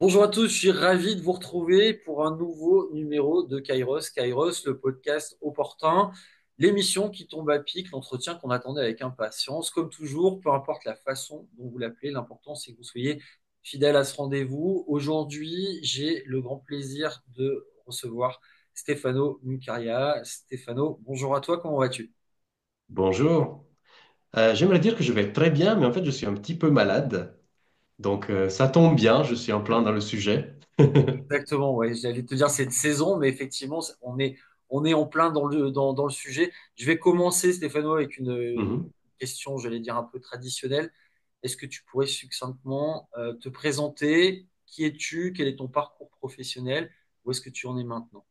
Bonjour à tous, je suis ravi de vous retrouver pour un nouveau numéro de Kairos. Kairos, le podcast opportun, l'émission qui tombe à pic, l'entretien qu'on attendait avec impatience. Comme toujours, peu importe la façon dont vous l'appelez, l'important c'est que vous soyez fidèle à ce rendez-vous. Aujourd'hui, j'ai le grand plaisir de recevoir Stefano Mucaria. Stefano, bonjour à toi, comment vas-tu? Bonjour. J'aimerais dire que je vais très bien, mais en fait, je suis un petit peu malade. Donc, ça tombe bien, je suis en plein dans le sujet. Exactement, ouais, j'allais te dire cette saison, mais effectivement, on est en plein dans le sujet. Je vais commencer, Stéphano, avec une Mhm. question, j'allais dire un peu traditionnelle. Est-ce que tu pourrais succinctement te présenter? Qui es-tu? Quel est ton parcours professionnel? Où est-ce que tu en es maintenant?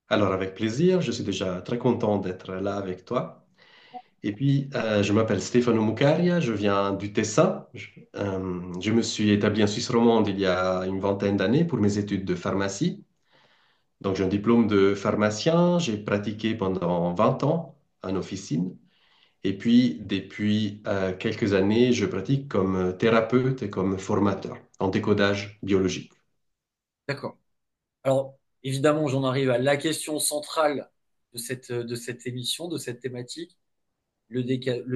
Alors, avec plaisir, je suis déjà très content d'être là avec toi. Et puis, je m'appelle Stefano Mucaria, je viens du Tessin. Je me suis établi en Suisse romande il y a une vingtaine d'années pour mes études de pharmacie. Donc, j'ai un diplôme de pharmacien, j'ai pratiqué pendant 20 ans en officine. Et puis, depuis quelques années, je pratique comme thérapeute et comme formateur en décodage biologique. D'accord. Alors, évidemment, j'en arrive à la question centrale de cette émission, de cette thématique. Le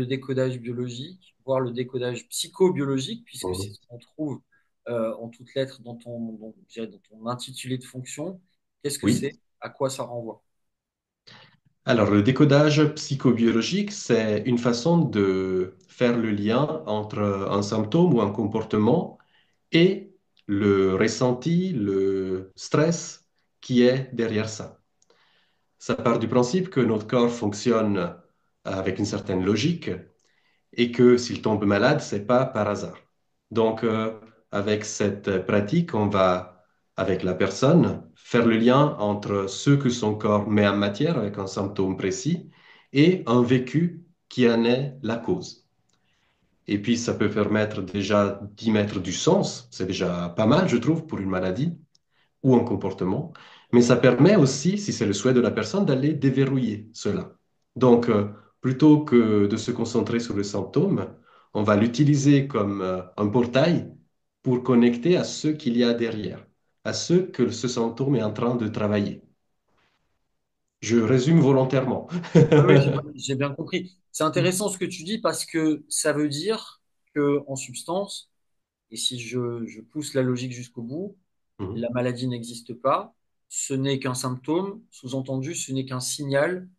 décodage biologique, voire le décodage psychobiologique, puisque c'est Mhm. ce qu'on trouve en toutes lettres je dirais dans ton intitulé de fonction. Qu'est-ce que Oui. c'est? À quoi ça renvoie? Alors, le décodage psychobiologique, c'est une façon de faire le lien entre un symptôme ou un comportement et le ressenti, le stress qui est derrière ça. Ça part du principe que notre corps fonctionne avec une certaine logique et que s'il tombe malade, c'est pas par hasard. Donc, avec cette pratique, on va, avec la personne, faire le lien entre ce que son corps met en matière avec un symptôme précis et un vécu qui en est la cause. Et puis, ça peut permettre déjà d'y mettre du sens. C'est déjà pas mal, je trouve, pour une maladie ou un comportement. Mais ça permet aussi, si c'est le souhait de la personne, d'aller déverrouiller cela. Donc, plutôt que de se concentrer sur le symptôme, on va l'utiliser comme un portail pour connecter à ce qu'il y a derrière, à ce que ce symptôme est en train de travailler. Je résume volontairement. Oui, oui, j'ai bien compris. C'est intéressant ce que tu dis parce que ça veut dire que, en substance, et si je pousse la logique jusqu'au bout, la Mhm, maladie n'existe pas, ce n'est qu'un symptôme, sous-entendu, ce n'est qu'un signal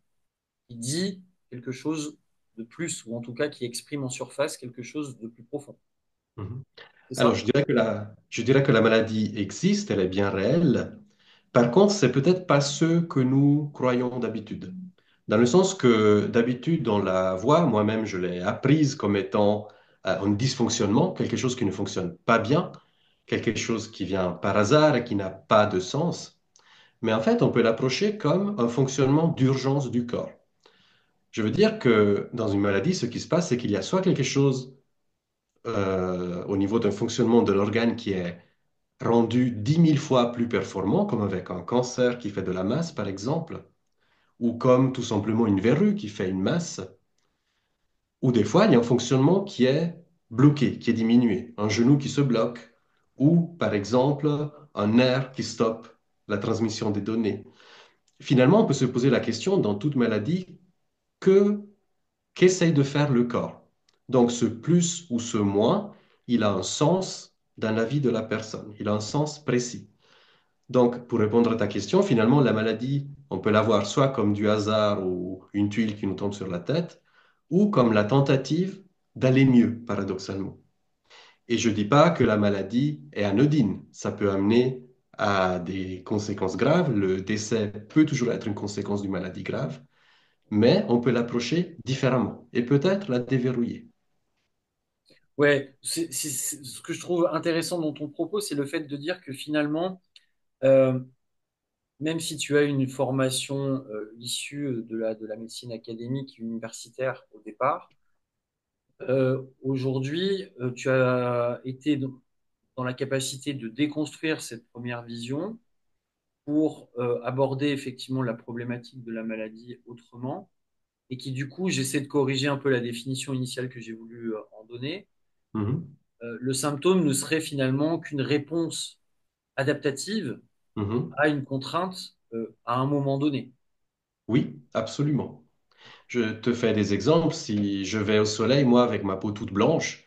qui dit quelque chose de plus, ou en tout cas qui exprime en surface quelque chose de plus profond. mhm. C'est Alors, ça? je dirais que la maladie existe, elle est bien réelle. Par contre, c'est peut-être pas ce que nous croyons d'habitude. Dans le sens que d'habitude, on la voit, moi-même, je l'ai apprise comme étant un dysfonctionnement, quelque chose qui ne fonctionne pas bien, quelque chose qui vient par hasard et qui n'a pas de sens. Mais en fait, on peut l'approcher comme un fonctionnement d'urgence du corps. Je veux dire que dans une maladie, ce qui se passe, c'est qu'il y a soit quelque chose au niveau d'un fonctionnement de l'organe qui est rendu 10 000 fois plus performant, comme avec un cancer qui fait de la masse, par exemple, ou comme tout simplement une verrue qui fait une masse, ou des fois, il y a un fonctionnement qui est bloqué, qui est diminué, un genou qui se bloque, ou par exemple, un nerf qui stoppe la transmission des données. Finalement, on peut se poser la question dans toute maladie, que qu'essaye de faire le corps? Donc, ce plus ou ce moins, il a un sens dans la vie de la personne, il a un sens précis. Donc, pour répondre à ta question, finalement, la maladie, on peut la voir soit comme du hasard ou une tuile qui nous tombe sur la tête, ou comme la tentative d'aller mieux, paradoxalement. Et je ne dis pas que la maladie est anodine. Ça peut amener à des conséquences graves. Le décès peut toujours être une conséquence d'une maladie grave, mais on peut l'approcher différemment et peut-être la déverrouiller. Ouais, ce que je trouve intéressant dans ton propos, c'est le fait de dire que finalement, euh, même si tu as une formation issue de la médecine académique et universitaire au départ, aujourd'hui, tu as été dans la capacité de déconstruire cette première vision pour aborder effectivement la problématique de la maladie autrement, et qui du coup, j'essaie de corriger un peu la définition initiale que j'ai voulu en donner, Mhm. Le symptôme ne serait finalement qu'une réponse adaptative Mhm. à une contrainte à un moment donné. Oui, absolument. Je te fais des exemples. Si je vais au soleil, moi, avec ma peau toute blanche,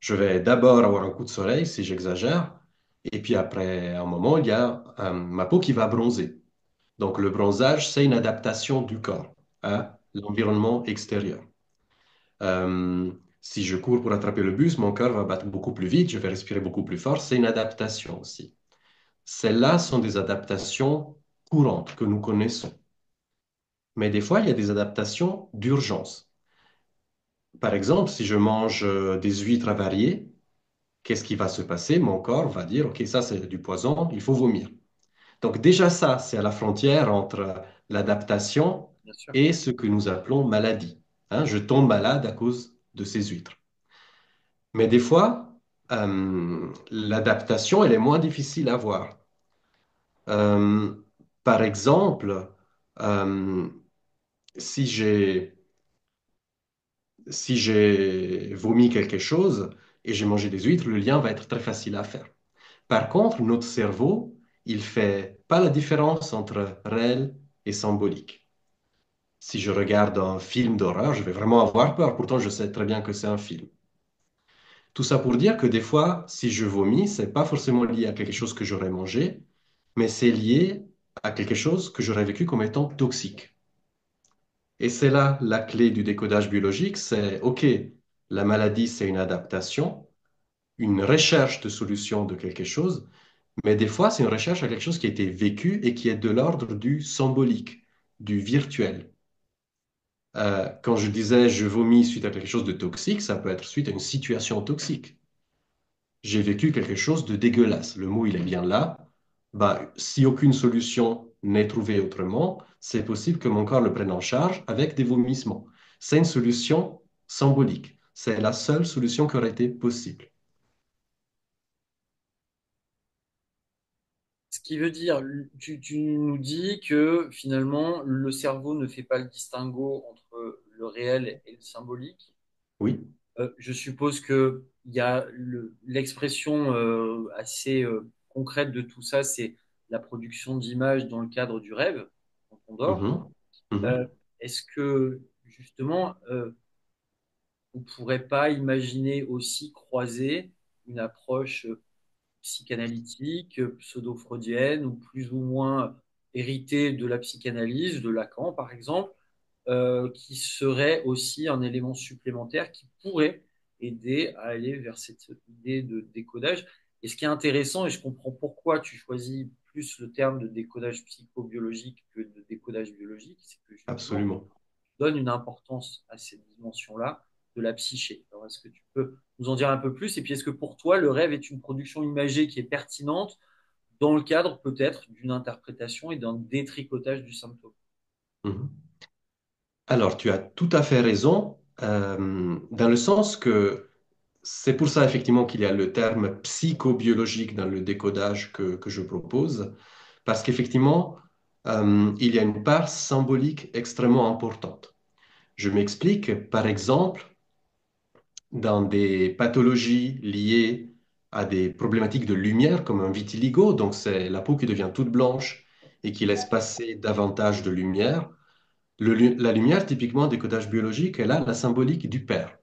je vais d'abord avoir un coup de soleil, si j'exagère, et puis après un moment, il y a ma peau qui va bronzer. Donc le bronzage, c'est une adaptation du corps à l'environnement extérieur. Si je cours pour attraper le bus, mon cœur va battre beaucoup plus vite, je vais respirer beaucoup plus fort. C'est une adaptation aussi. Celles-là sont des adaptations courantes que nous connaissons. Mais des fois, il y a des adaptations d'urgence. Par exemple, si je mange des huîtres avariées, qu'est-ce qui va se passer? Mon corps va dire, OK, ça c'est du poison, il faut vomir. Donc déjà ça, c'est à la frontière entre l'adaptation Bien sûr. et ce que nous appelons maladie. Hein, je tombe malade à cause de ces huîtres. Mais des fois, l'adaptation, elle est moins difficile à voir. Euh, Par exemple, euh, si j'ai si j'ai vomi quelque chose et j'ai mangé des huîtres, le lien va être très facile à faire. Par contre, notre cerveau, il fait pas la différence entre réel et symbolique. Si je regarde un film d'horreur, je vais vraiment avoir peur. Pourtant, je sais très bien que c'est un film. Tout ça pour dire que des fois, si je vomis, c'est pas forcément lié à quelque chose que j'aurais mangé, mais c'est lié à quelque chose que j'aurais vécu comme étant toxique. Et c'est là la clé du décodage biologique, c'est OK, la maladie, c'est une adaptation, une recherche de solution de quelque chose, mais des fois, c'est une recherche à quelque chose qui a été vécu et qui est de l'ordre du symbolique, du virtuel. Quand je disais je vomis suite à quelque chose de toxique, ça peut être suite à une situation toxique. J'ai vécu quelque chose de dégueulasse. Le mot, il est bien là. Bah, si aucune solution n'est trouvée autrement, c'est possible que mon corps le prenne en charge avec des vomissements. C'est une solution symbolique. C'est la seule solution qui aurait été possible. Ce qui veut dire, tu nous dis que finalement, le cerveau ne fait pas le distinguo entre le réel et le symbolique. Oui. Je suppose que il y a l'expression assez concrète de tout ça, c'est la production d'images dans le cadre du rêve quand on dort. Mhm. Euh, Mhm. Est-ce que justement, on ne pourrait pas imaginer aussi croiser une approche psychanalytique, pseudo-freudienne ou plus ou moins héritée de la psychanalyse, de Lacan par exemple, qui serait aussi un élément supplémentaire qui pourrait aider à aller vers cette idée de décodage. Et ce qui est intéressant, et je comprends pourquoi tu choisis plus le terme de décodage psychobiologique que de décodage biologique, c'est que justement, Absolument. donne une importance à cette dimension-là de la psyché. Alors, est-ce que tu peux nous en dire un peu plus? Et puis, est-ce que pour toi, le rêve est une production imagée qui est pertinente dans le cadre peut-être d'une interprétation et d'un détricotage du symptôme? Mhm. Alors, tu as tout à fait raison, dans le sens que c'est pour ça effectivement qu'il y a le terme psychobiologique dans le décodage que je propose, parce qu'effectivement, il y a une part symbolique extrêmement importante. Je m'explique, par exemple, dans des pathologies liées à des problématiques de lumière, comme un vitiligo, donc c'est la peau qui devient toute blanche et qui laisse passer davantage de lumière. La lumière, typiquement, décodage biologique, elle a la symbolique du père.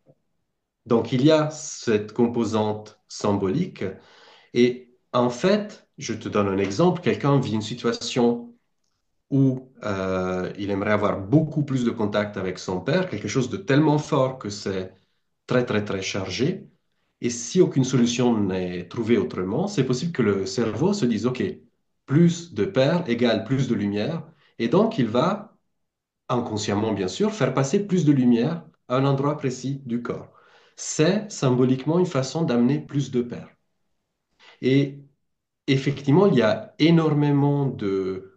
Donc, il y a cette composante symbolique. Et en fait, je te donne un exemple. Quelqu'un vit une situation où il aimerait avoir beaucoup plus de contact avec son père, quelque chose de tellement fort que c'est très, très, très chargé. Et si aucune solution n'est trouvée autrement, c'est possible que le cerveau se dise, OK, plus de père égale plus de lumière. Et donc, il va inconsciemment bien sûr, faire passer plus de lumière à un endroit précis du corps. C'est symboliquement une façon d'amener plus de paix. Et effectivement, il y a énormément de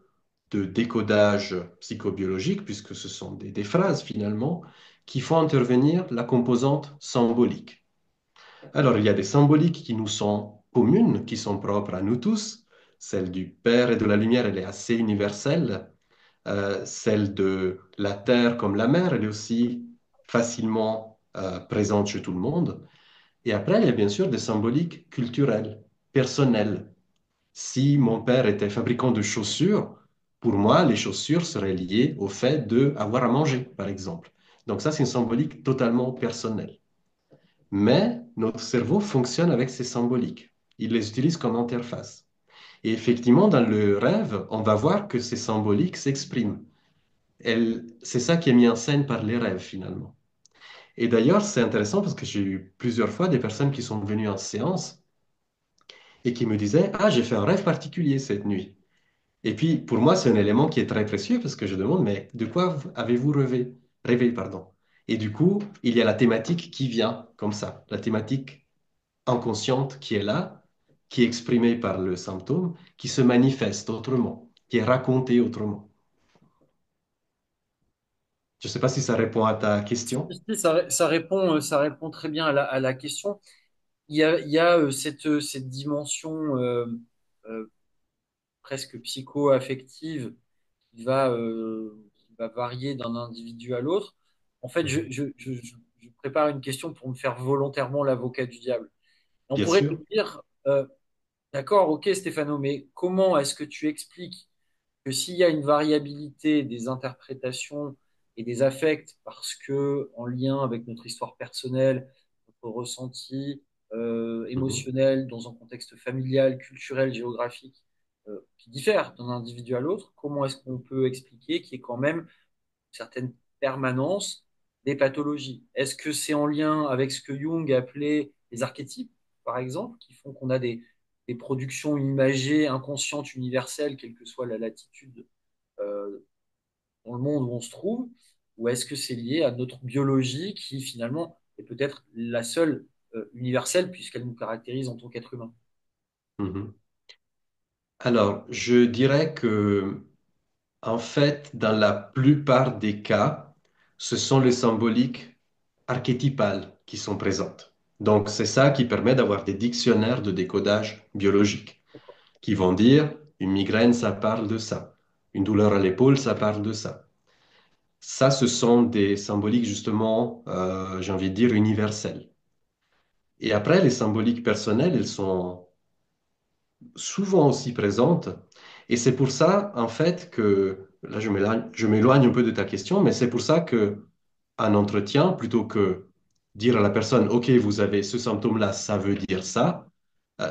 décodage psychobiologique, puisque ce sont des phrases finalement, qui font intervenir la composante symbolique. Alors, il y a des symboliques qui nous sont communes, qui sont propres à nous tous. Celle du Père et de la lumière, elle est assez universelle. Celle de la terre comme la mer, elle est aussi facilement présente chez tout le monde. Et après, il y a bien sûr des symboliques culturelles, personnelles. Si mon père était fabricant de chaussures, pour moi, les chaussures seraient liées au fait d'avoir à manger, par exemple. Donc ça, c'est une symbolique totalement personnelle. Mais notre cerveau fonctionne avec ces symboliques. Il les utilise comme interface. Et effectivement, dans le rêve, on va voir que ces symboliques s'expriment. C'est ça qui est mis en scène par les rêves, finalement. Et d'ailleurs, c'est intéressant parce que j'ai eu plusieurs fois des personnes qui sont venues en séance et qui me disaient, ah, j'ai fait un rêve particulier cette nuit. Et puis, pour moi, c'est un élément qui est très précieux parce que je demande, mais de quoi avez-vous rêvé? Rêvé, pardon. Et du coup, il y a la thématique qui vient comme ça, la thématique inconsciente qui est là, qui est exprimée par le symptôme, qui se manifeste autrement, qui est racontée autrement. Je ne sais pas si ça répond à ta question. Si, ça répond très bien à la question. Il y a cette dimension euh, presque psycho-affective qui va varier d'un individu à l'autre. En fait, Mhm. je prépare une question pour me faire volontairement l'avocat du diable. On Bien pourrait te sûr. dire, d'accord, ok Stéphano, mais comment est-ce que tu expliques que s'il y a une variabilité des interprétations et des affects, parce que en lien avec notre histoire personnelle, notre ressenti Mhm. émotionnel, dans un contexte familial, culturel, géographique, qui diffère d'un individu à l'autre, comment est-ce qu'on peut expliquer qu'il y ait quand même une certaine permanence des pathologies? Est-ce que c'est en lien avec ce que Jung appelait les archétypes, par exemple, qui font qu'on a des productions imagées, inconscientes, universelles, quelle que soit la latitude euh, dans le monde où on se trouve, ou est-ce que c'est lié à notre biologie qui finalement est peut-être la seule universelle puisqu'elle nous caractérise en tant qu'être humain? Mhm. Alors, je dirais que, en fait, dans la plupart des cas, ce sont les symboliques archétypales qui sont présentes. Donc, c'est ça qui permet d'avoir des dictionnaires de décodage biologique qui vont dire une migraine, ça parle de ça. Une douleur à l'épaule, ça parle de ça. Ça, ce sont des symboliques, justement, j'ai envie de dire, universelles. Et après, les symboliques personnelles, elles sont souvent aussi présentes. Et c'est pour ça, en fait, que, là, je m'éloigne un peu de ta question, mais c'est pour ça que un entretien, plutôt que dire à la personne, OK, vous avez ce symptôme-là, ça veut dire ça,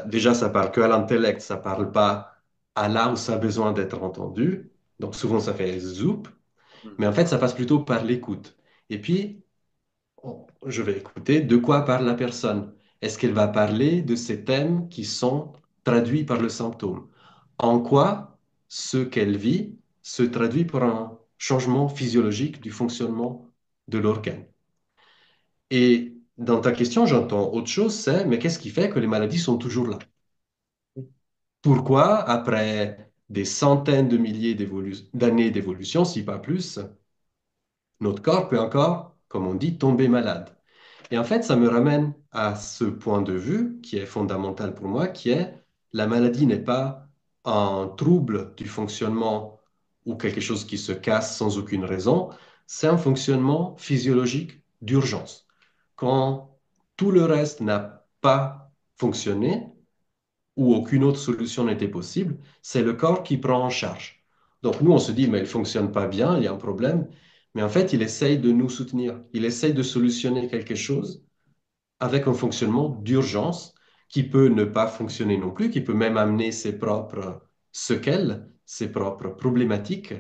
déjà, ça parle que à l'intellect, ça parle pas à là où ça a besoin d'être entendu. Donc, souvent, ça fait zoup, Hmm. mais en fait, ça passe plutôt par l'écoute. Et puis, je vais écouter de quoi parle la personne. Est-ce qu'elle va parler de ces thèmes qui sont traduits par le symptôme? En quoi ce qu'elle vit se traduit par un changement physiologique du fonctionnement de l'organe? Et dans ta question, j'entends autre chose, c'est, mais qu'est-ce qui fait que les maladies sont toujours là? Pourquoi, après des centaines de milliers d'années d'évolution, si pas plus, notre corps peut encore, comme on dit, tomber malade? Et en fait, ça me ramène à ce point de vue qui est fondamental pour moi, qui est la maladie n'est pas un trouble du fonctionnement ou quelque chose qui se casse sans aucune raison, c'est un fonctionnement physiologique d'urgence. Quand tout le reste n'a pas fonctionné ou aucune autre solution n'était possible, c'est le corps qui prend en charge. Donc nous, on se dit, mais il ne fonctionne pas bien, il y a un problème, mais en fait, il essaye de nous soutenir, il essaye de solutionner quelque chose avec un fonctionnement d'urgence qui peut ne pas fonctionner non plus, qui peut même amener ses propres séquelles, ses propres problématiques,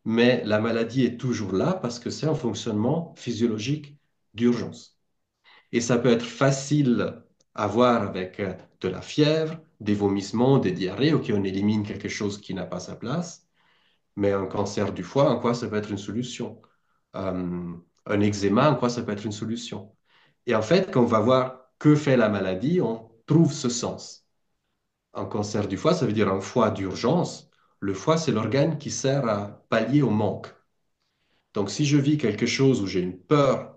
mais la maladie est toujours là parce que c'est un fonctionnement physiologique d'urgence. Et ça peut être facile à voir avec de la fièvre, des vomissements, des diarrhées, ok, on élimine quelque chose qui n'a pas sa place, mais un cancer du foie, en quoi ça peut être une solution? Un eczéma, en quoi ça peut être une solution? Et en fait, quand on va voir que fait la maladie, on trouve ce sens. Un cancer du foie, ça veut dire un foie d'urgence. Le foie, c'est l'organe qui sert à pallier au manque. Donc, si je vis quelque chose où j'ai une peur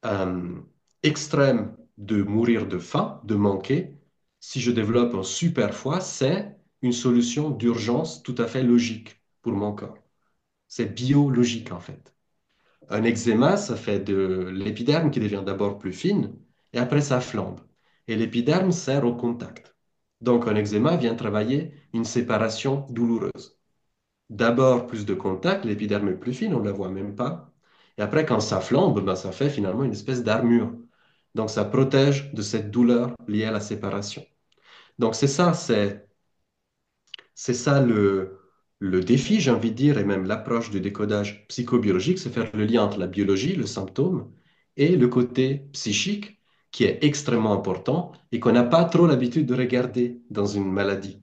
euh, extrême de mourir de faim, de manquer, si je développe un super foie, c'est une solution d'urgence tout à fait logique pour mon corps. C'est biologique en fait. Un eczéma, ça fait de l'épiderme qui devient d'abord plus fine, et après ça flambe. Et l'épiderme sert au contact. Donc un eczéma vient travailler une séparation douloureuse. D'abord, plus de contact, l'épiderme est plus fine, on ne la voit même pas. Et après, quand ça flambe, ben, ça fait finalement une espèce d'armure. Donc ça protège de cette douleur liée à la séparation. Donc c'est ça le défi, j'ai envie de dire, et même l'approche du décodage psychobiologique, c'est faire le lien entre la biologie, le symptôme, et le côté psychique, qui est extrêmement important et qu'on n'a pas trop l'habitude de regarder dans une maladie.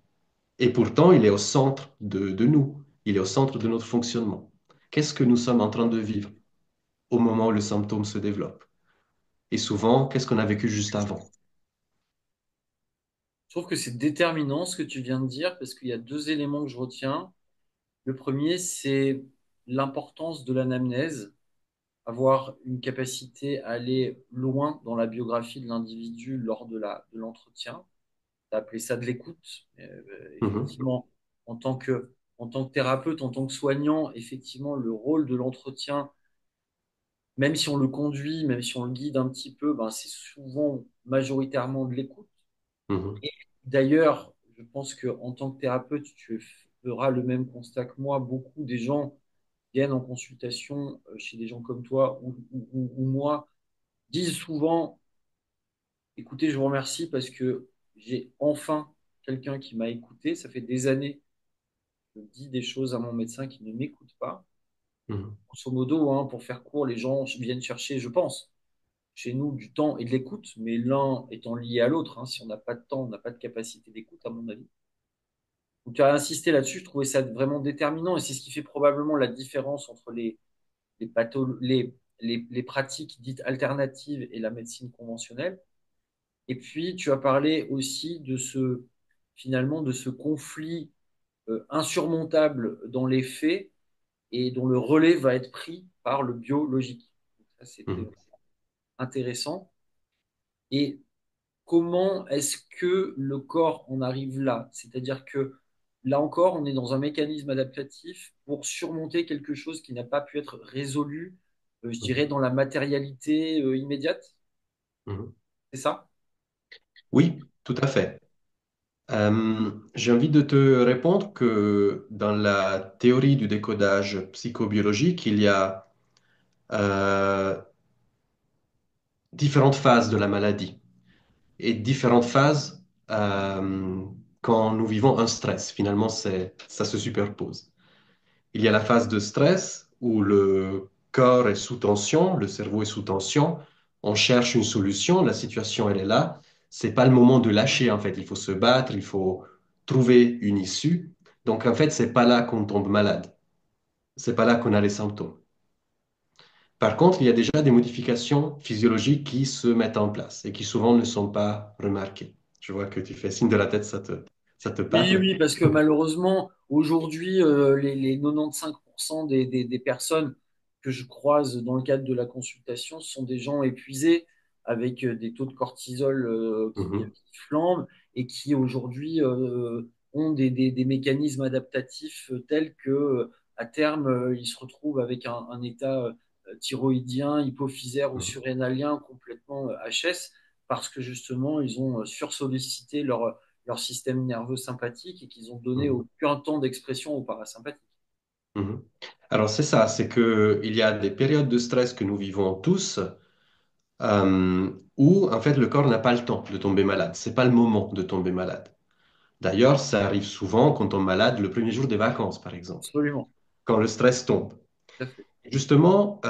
Et pourtant, il est au centre de nous, il est au centre de notre fonctionnement. Qu'est-ce que nous sommes en train de vivre au moment où le symptôme se développe? Et souvent, qu'est-ce qu'on a vécu juste avant? Je trouve que c'est déterminant ce que tu viens de dire parce qu'il y a deux éléments que je retiens. Le premier, c'est l'importance de l'anamnèse, avoir une capacité à aller loin dans la biographie de l'individu lors de l'entretien. Tu as appelé ça de l'écoute. Mhm, Effectivement, en tant que thérapeute, en tant que soignant, effectivement, le rôle de l'entretien, même si on le conduit, même si on le guide un petit peu, ben, c'est souvent majoritairement de l'écoute. mhm, Et d'ailleurs, je pense qu'en tant que thérapeute, tu feras le même constat que moi. Beaucoup des gens viennent en consultation chez des gens comme toi ou moi, disent souvent, écoutez, je vous remercie parce que j'ai enfin quelqu'un qui m'a écouté. Ça fait des années que je dis des choses à mon médecin qui ne m'écoute pas. mhm, Grosso modo, hein, pour faire court, les gens viennent chercher, je pense, chez nous du temps et de l'écoute, mais l'un étant lié à l'autre. Hein. Si on n'a pas de temps, on n'a pas de capacité d'écoute, à mon avis. Donc, tu as insisté là-dessus, je trouvais ça vraiment déterminant et c'est ce qui fait probablement la différence entre les pratiques dites alternatives et la médecine conventionnelle. Et puis, tu as parlé aussi finalement, de ce conflit insurmontable dans les faits et dont le relais va être pris par le biologique. Donc, ça, c'était mhm, intéressant. Et comment est-ce que le corps en arrive là? C'est-à-dire que là encore, on est dans un mécanisme adaptatif pour surmonter quelque chose qui n'a pas pu être résolu, je dirais, mhm, dans la matérialité immédiate. mhm. C'est ça? Oui, tout à fait. J'ai envie de te répondre que dans la théorie du décodage psychobiologique, il y a euh, différentes phases de la maladie et différentes phases quand nous vivons un stress. Finalement, ça se superpose. Il y a la phase de stress où le corps est sous tension, le cerveau est sous tension, on cherche une solution, la situation elle est là. C'est pas le moment de lâcher en fait, il faut se battre, il faut trouver une issue. Donc en fait, c'est pas là qu'on tombe malade, c'est pas là qu'on a les symptômes. Par contre, il y a déjà des modifications physiologiques qui se mettent en place et qui souvent ne sont pas remarquées. Je vois que tu fais signe de la tête, ça te Oui, parle. oui, parce que malheureusement, aujourd'hui, les 95% des personnes que je croise dans le cadre de la consultation sont des gens épuisés avec des taux de cortisol Mhm, qui flambent et qui aujourd'hui ont des mécanismes adaptatifs tels que à terme, ils se retrouvent avec un état thyroïdien, hypophysaire ou mhm, surrénalien complètement HS parce que justement, ils ont sursollicité leur système nerveux sympathique et qu'ils ont donné mhm, aucun temps d'expression au parasympathique. mhm. Alors c'est ça, c'est que il y a des périodes de stress que nous vivons tous où en fait le corps n'a pas le temps de tomber malade. C'est pas le moment de tomber malade. D'ailleurs, ça arrive souvent quand on tombe malade le premier jour des vacances, par exemple, Absolument, quand le stress tombe. tout à fait. Justement,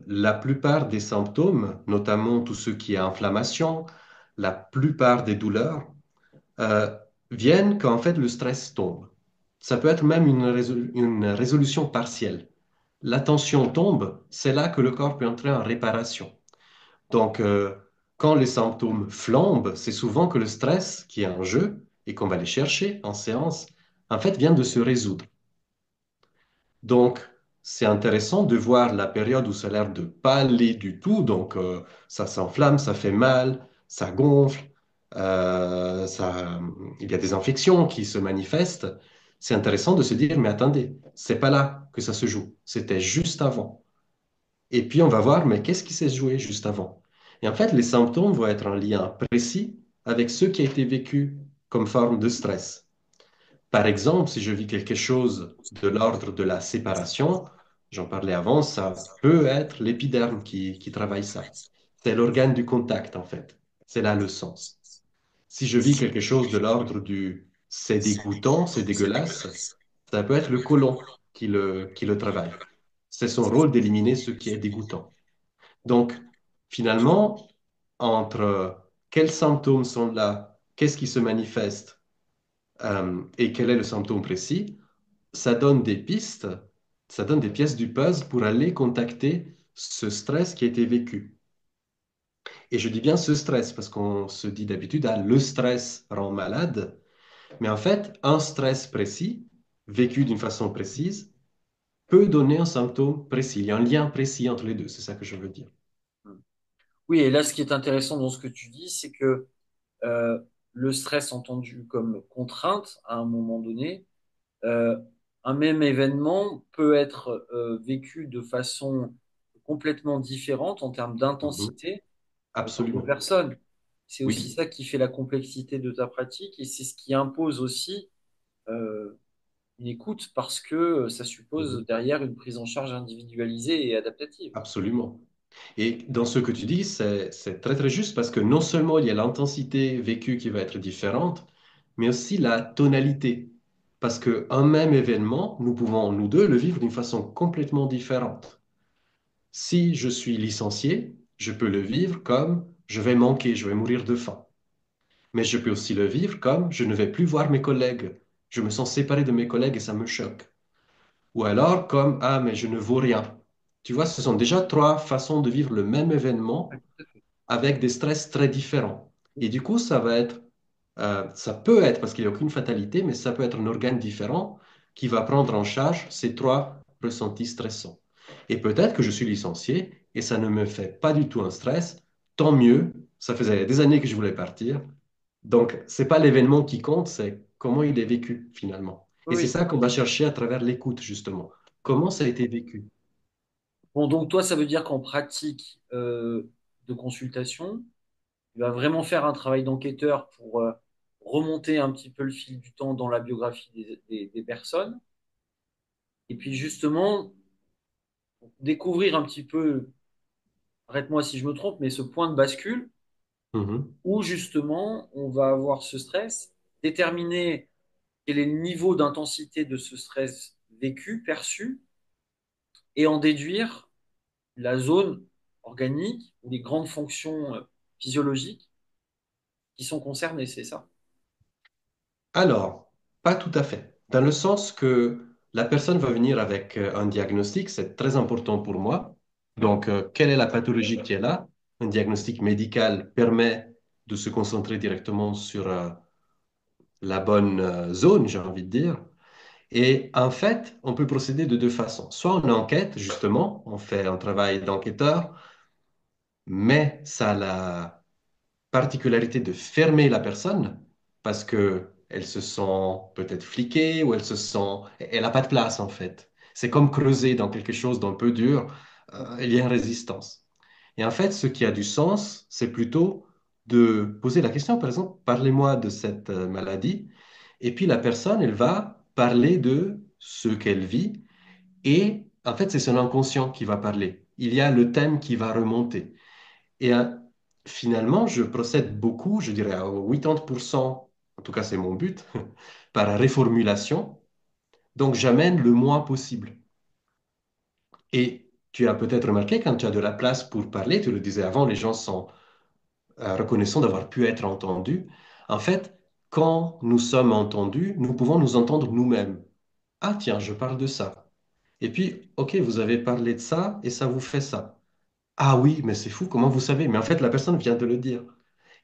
la plupart des symptômes, notamment tout ce qui est inflammation, la plupart des douleurs, euh, viennent quand en fait le stress tombe. Ça peut être même une résolution partielle. La tension tombe, c'est là que le corps peut entrer en réparation. Donc, quand les symptômes flambent, c'est souvent que le stress qui est en jeu et qu'on va aller chercher en séance, en fait, vient de se résoudre. Donc, c'est intéressant de voir la période où ça a l'air de pas aller du tout. Donc, ça s'enflamme, ça fait mal, ça gonfle, il y a des infections qui se manifestent. C'est intéressant de se dire, mais attendez, c'est pas là que ça se joue. C'était juste avant. Et puis, on va voir, mais qu'est-ce qui s'est joué juste avant? Et en fait, les symptômes vont être en lien précis avec ce qui a été vécu comme forme de stress. Par exemple, si je vis quelque chose de l'ordre de la séparation, j'en parlais avant, ça peut être l'épiderme qui travaille ça. C'est l'organe du contact, en fait. C'est là le sens. Si je vis quelque chose de l'ordre du c'est dégoûtant, c'est dégueulasse, ça peut être le côlon qui le travaille. C'est son rôle d'éliminer ce qui est dégoûtant. Donc, finalement, entre quels symptômes sont là, qu'est-ce qui se manifeste et quel est le symptôme précis, ça donne des pistes, ça donne des pièces du puzzle pour aller contacter ce stress qui a été vécu. Et je dis bien ce stress parce qu'on se dit d'habitude, ah, le stress rend malade, mais en fait, un stress précis, vécu d'une façon précise, peut donner un symptôme précis. Il y a un lien précis entre les deux, c'est ça que je veux dire. Oui, et là, ce qui est intéressant dans ce que tu dis, c'est que euh, le stress entendu comme contrainte à un moment donné, euh, un même événement peut être vécu de façon complètement différente en termes Mhm. d'intensité entre Absolument. personnes. C'est aussi Oui. ça qui fait la complexité de ta pratique et c'est ce qui impose aussi une écoute parce que ça suppose Mhm. derrière une prise en charge individualisée et adaptative. Absolument. Et dans ce que tu dis, c'est très très juste parce que non seulement il y a l'intensité vécue qui va être différente, mais aussi la tonalité. Parce qu'un même événement, nous pouvons, nous deux, le vivre d'une façon complètement différente. Si je suis licencié, je peux le vivre comme je vais manquer, je vais mourir de faim. Mais je peux aussi le vivre comme je ne vais plus voir mes collègues. Je me sens séparé de mes collègues et ça me choque. Ou alors comme ah, mais je ne vaux rien. Tu vois, ce sont déjà trois façons de vivre le même événement avec des stress très différents. Et du coup, ça peut être, parce qu'il n'y a aucune fatalité, mais ça peut être un organe différent qui va prendre en charge ces trois ressentis stressants. Et peut-être que je suis licencié et ça ne me fait pas du tout un stress. Tant mieux, ça faisait des années que je voulais partir. Donc, c'est pas l'événement qui compte, c'est comment il est vécu finalement. Et c'est Oui. ça qu'on va chercher à travers l'écoute, justement. Comment ça a été vécu? Bon, donc toi, ça veut dire qu'en pratique de consultation, tu vas vraiment faire un travail d'enquêteur pour remonter un petit peu le fil du temps dans la biographie des personnes. Et puis justement, découvrir un petit peu, arrête-moi si je me trompe, mais ce point de bascule Mhm. où justement on va avoir ce stress, déterminer quel est le niveau d'intensité de ce stress vécu, perçu, et en déduire la zone organique ou les grandes fonctions physiologiques qui sont concernées, c'est ça? Alors, pas tout à fait. Dans le sens que la personne va venir avec un diagnostic, c'est très important pour moi. Donc, quelle est la pathologie qui est là? Un diagnostic médical permet de se concentrer directement sur la bonne zone, j'ai envie de dire. Et en fait, on peut procéder de deux façons. Soit on enquête, justement, on fait un travail d'enquêteur, mais ça a la particularité de fermer la personne parce que elle se sent peut-être fliquée ou elle n'a pas de place en fait. C'est comme creuser dans quelque chose d'un peu dur, il y a une résistance. Et en fait, ce qui a du sens, c'est plutôt de poser la question, par exemple, parlez-moi de cette maladie, et puis la personne, elle va parler de ce qu'elle vit, et en fait, c'est son inconscient qui va parler. Il y a le thème qui va remonter. Et finalement, je procède beaucoup, je dirais à 80%, en tout cas c'est mon but, par réformulation. Donc j'amène le moins possible. Et tu as peut-être remarqué, quand tu as de la place pour parler, tu le disais avant, les gens sont reconnaissants d'avoir pu être entendus. En fait, quand nous sommes entendus, nous pouvons nous entendre nous-mêmes. Ah tiens, je parle de ça. Et puis, ok, vous avez parlé de ça et ça vous fait ça. Ah oui, mais c'est fou, comment vous savez? Mais en fait, la personne vient de le dire.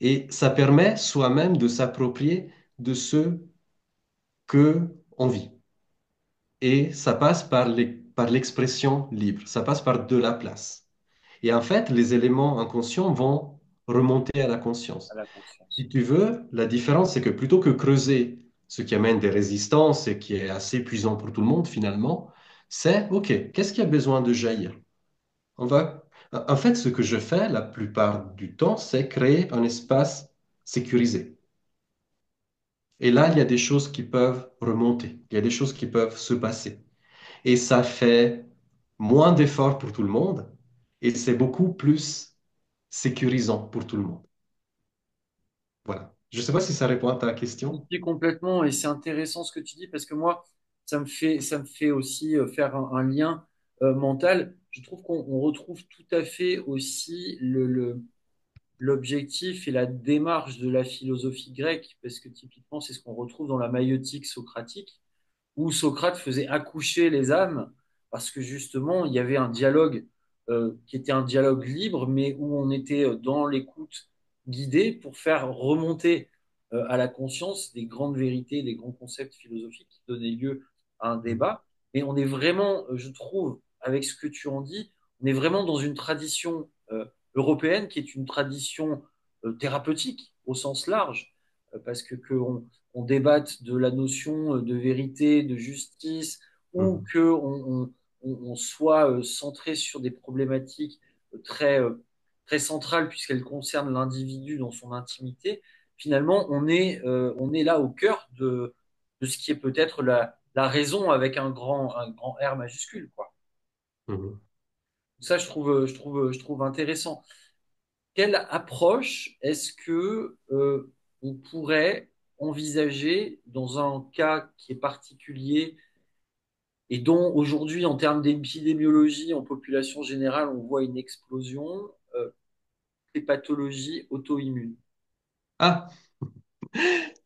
Et ça permet soi-même de s'approprier de ce que on vit. Et ça passe par l'expression libre, ça passe par de la place. Et en fait, les éléments inconscients vont remonter à la À conscience. la conscience. Si tu veux, la différence, c'est que plutôt que creuser ce qui amène des résistances et qui est assez épuisant pour tout le monde finalement, c'est OK, qu'est-ce qui a besoin de jaillir? On va, En fait, ce que je fais la plupart du temps, c'est créer un espace sécurisé. Et là, il y a des choses qui peuvent remonter, il y a des choses qui peuvent se passer. Et ça fait moins d'efforts pour tout le monde et c'est beaucoup plus sécurisant pour tout le monde. Voilà. Je ne sais pas si ça répond à ta Je question. suis complètement, et c'est intéressant ce que tu dis parce que moi, ça me fait aussi faire un lien mental. Je trouve qu'on retrouve tout à fait aussi l'objectif et la démarche de la philosophie grecque, parce que typiquement, c'est ce qu'on retrouve dans la maïeutique socratique où Socrate faisait accoucher les âmes, parce que justement, il y avait un dialogue qui était un dialogue libre, mais où on était dans l'écoute guidée pour faire remonter à la conscience des grandes vérités, des grands concepts philosophiques qui donnaient lieu à un débat. Et on est vraiment, je trouve, avec ce que tu en dis, on est vraiment dans une tradition européenne qui est une tradition thérapeutique au sens large, parce que on débatte de la notion de vérité, de justice, ou Mhm. que on soit centré sur des problématiques très, très centrales puisqu'elles concernent l'individu dans son intimité, finalement, on est là au cœur de ce qui est peut-être la raison avec un grand R majuscule, quoi. Mhm. Ça, je trouve intéressant. Quelle approche est-ce que on pourrait envisager dans un cas qui est particulier et dont aujourd'hui, en termes d'épidémiologie, en population générale, on voit une explosion, les pathologies auto-immunes? Ah,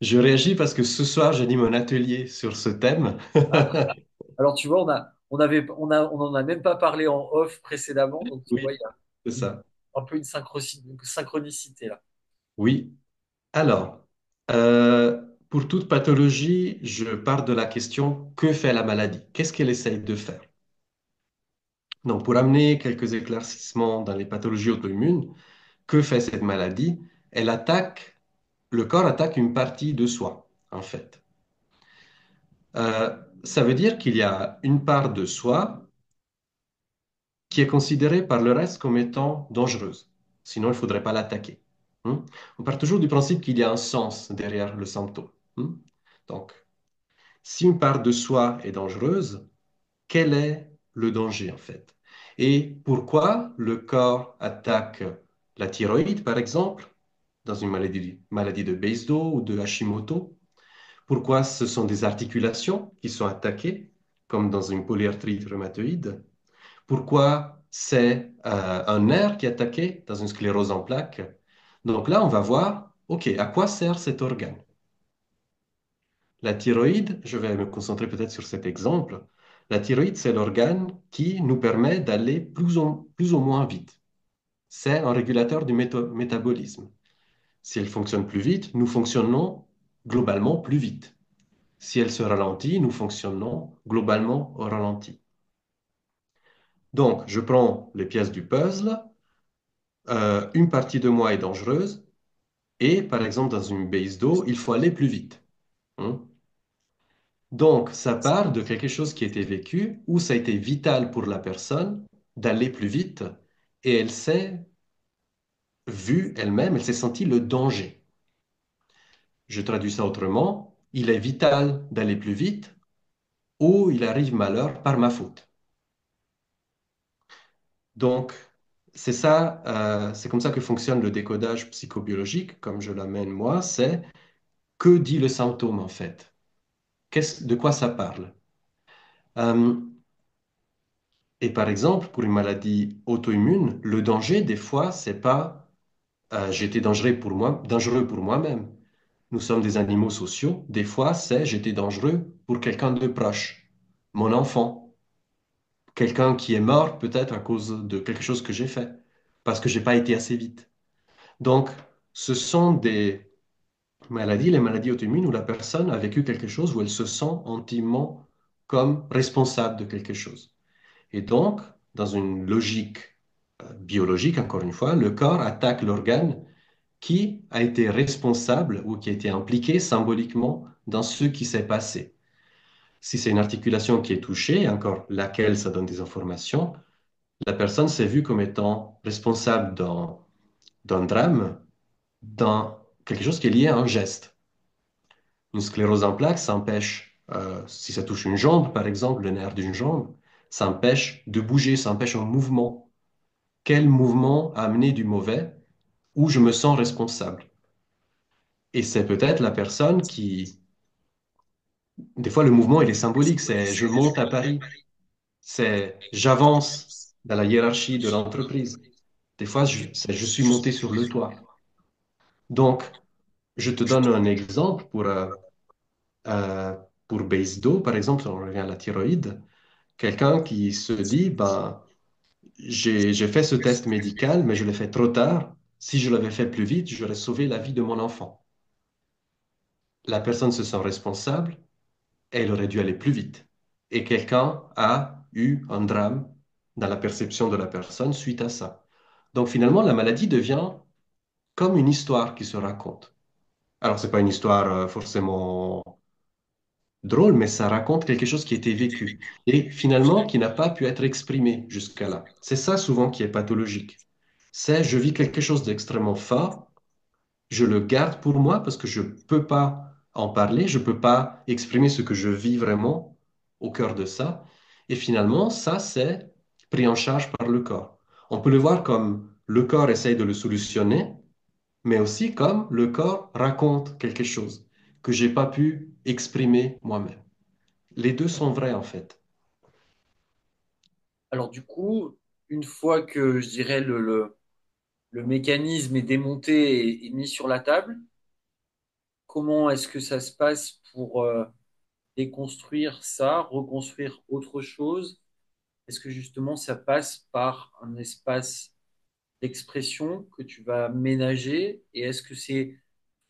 je réagis parce que ce soir, j'ai dit mon atelier sur ce thème. Ah, alors tu vois, on en a même pas parlé en off précédemment, donc tu vois, Oui, il y a c'est une- ça. un peu une synchronicité là. Oui. Alors, euh, pour toute pathologie, je pars de la question, que fait la maladie? Qu'est-ce qu'elle essaye de faire? Donc, pour amener quelques éclaircissements dans les pathologies auto-immunes, que fait cette maladie? Elle attaque, le corps attaque une partie de soi, en fait. Ça veut dire qu'il y a une part de soi qui est considérée par le reste comme étant dangereuse. Sinon, il ne faudrait pas l'attaquer. Hmm. On part toujours du principe qu'il y a un sens derrière le symptôme. Hmm. Donc, si une part de soi est dangereuse, quel est le danger en fait? Et pourquoi le corps attaque la thyroïde, par exemple, dans une maladie de Basedow ou de Hashimoto? Pourquoi ce sont des articulations qui sont attaquées, comme dans une polyarthrite rhumatoïde? Pourquoi c'est un nerf qui est attaqué dans une sclérose en plaques? Donc là, on va voir, OK, à quoi sert cet organe? La thyroïde, je vais me concentrer peut-être sur cet exemple. La thyroïde, c'est l'organe qui nous permet d'aller plus ou moins vite. C'est un régulateur du métabolisme. Si elle fonctionne plus vite, nous fonctionnons globalement plus vite. Si elle se ralentit, nous fonctionnons globalement au ralenti. Donc, je prends les pièces du puzzle. Une partie de moi est dangereuse et, par exemple, dans une base d'eau, il faut aller plus vite. Hein. Donc, ça part de quelque chose qui a été vécu où ça a été vital pour la personne d'aller plus vite et elle s'est vue elle-même, elle s'est sentie le danger. Je traduis ça autrement. Il est vital d'aller plus vite ou il arrive malheur par ma faute. Donc, c'est ça, c'est comme ça que fonctionne le décodage psychobiologique, comme je l'amène moi, c'est que dit le symptôme en fait? De quoi ça parle? Euh, et par exemple, pour une maladie auto-immune, le danger, des fois, c'est pas j'étais dangereux pour moi-même. Nous sommes des animaux sociaux. Des fois, c'est j'étais dangereux pour quelqu'un de proche, mon enfant, quelqu'un qui est mort peut-être à cause de quelque chose que j'ai fait, parce que j'ai pas été assez vite. Donc, ce sont des maladies, les maladies auto-immunes, où la personne a vécu quelque chose, où elle se sent intimement comme responsable de quelque chose. Et donc, dans une logique biologique, encore une fois, le corps attaque l'organe qui a été responsable ou qui a été impliqué symboliquement dans ce qui s'est passé. Si c'est une articulation qui est touchée, encore laquelle ça donne des informations, La personne s'est vue comme étant responsable d'un drame, dans quelque chose qui est lié à un geste. Une sclérose en plaques, ça empêche, si ça touche une jambe, par exemple, le nerf d'une jambe, ça empêche de bouger, ça empêche un mouvement. Quel mouvement a amené du mauvais où je me sens responsable? Et c'est peut-être la personne qui, des fois, le mouvement, il est symbolique, c'est je monte à Paris, c'est j'avance dans la hiérarchie de l'entreprise. Des fois, c'est je suis monté sur le toit. Donc, je te donne un exemple euh, pour base dos, par exemple, si on revient à la thyroïde. Quelqu'un qui se dit, ben, j'ai fait ce test médical, mais je l'ai fait trop tard. Si je l'avais fait plus vite, j'aurais sauvé la vie de mon enfant. La personne se sent responsable, elle aurait dû aller plus vite. Et quelqu'un a eu un drame dans la perception de la personne suite à ça. Donc finalement, la maladie devient comme une histoire qui se raconte. Alors, c'est pas une histoire forcément drôle, mais ça raconte quelque chose qui a été vécu et finalement qui n'a pas pu être exprimé jusqu'à là. C'est ça souvent qui est pathologique. C'est je vis quelque chose d'extrêmement fort, je le garde pour moi parce que je peux pas en parler, je peux pas exprimer ce que je vis vraiment au cœur de ça. Et finalement, ça, c'est pris en charge par le corps. On peut le voir comme le corps essaye de le solutionner, mais aussi comme le corps raconte quelque chose que j'ai pas pu exprimer moi-même. Les deux sont vrais en fait. Alors du coup, une fois que je dirais le mécanisme est démonté et mis sur la table, comment est-ce que ça se passe pour déconstruire ça, reconstruire autre chose? Est-ce que justement ça passe par un espace d'expression que tu vas ménager et est-ce que c'est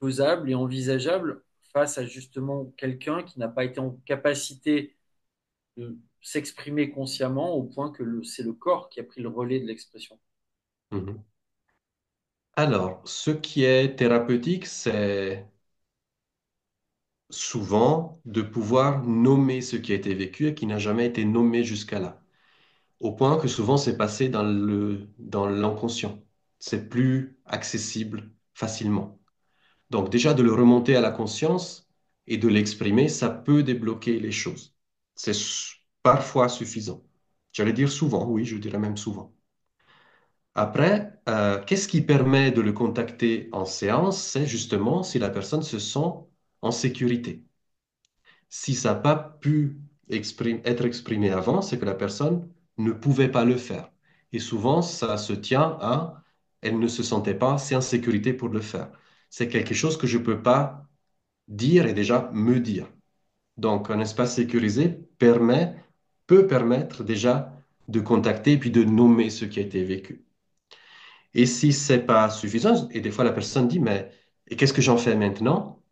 faisable et envisageable face à justement quelqu'un qui n'a pas été en capacité de s'exprimer consciemment au point que c'est le corps qui a pris le relais de l'expression? Mhm. Alors, ce qui est thérapeutique, c'est souvent de pouvoir nommer ce qui a été vécu et qui n'a jamais été nommé jusqu'à là. Au point que souvent c'est passé dans l'inconscient. C'est plus accessible facilement. Donc déjà de le remonter à la conscience et de l'exprimer, ça peut débloquer les choses. C'est parfois suffisant. J'allais dire souvent, oui, je dirais même souvent. Après, qu'est-ce qui permet de le contacter en séance? C'est justement si la personne se sent en sécurité. Si ça n'a pas pu être exprimé avant, c'est que la personne ne pouvait pas le faire. Et souvent, ça se tient à elle ne se sentait pas assez en sécurité pour le faire. C'est quelque chose que je ne peux pas dire et déjà me dire. Donc, un espace sécurisé peut permettre déjà de contacter et puis de nommer ce qui a été vécu. Et si c'est pas suffisant, et des fois la personne dit, mais et qu'est-ce que j'en fais maintenant?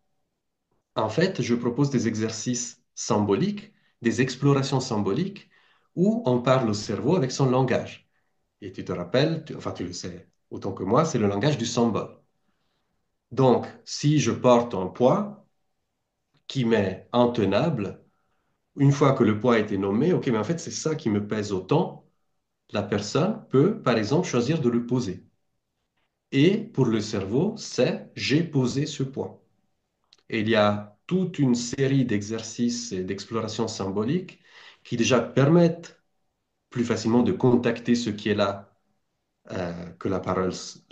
En fait, je propose des exercices symboliques, des explorations symboliques, où on parle au cerveau avec son langage. Et tu te rappelles, enfin tu le sais autant que moi, c'est le langage du symbole. Donc, si je porte un poids qui m'est intenable, une fois que le poids a été nommé, ok, mais en fait c'est ça qui me pèse autant, la personne peut, par exemple, choisir de le poser. Et pour le cerveau, c'est j'ai posé ce poids. Et il y a toute une série d'exercices et d'explorations symboliques qui déjà permettent plus facilement de contacter ce qui est là que la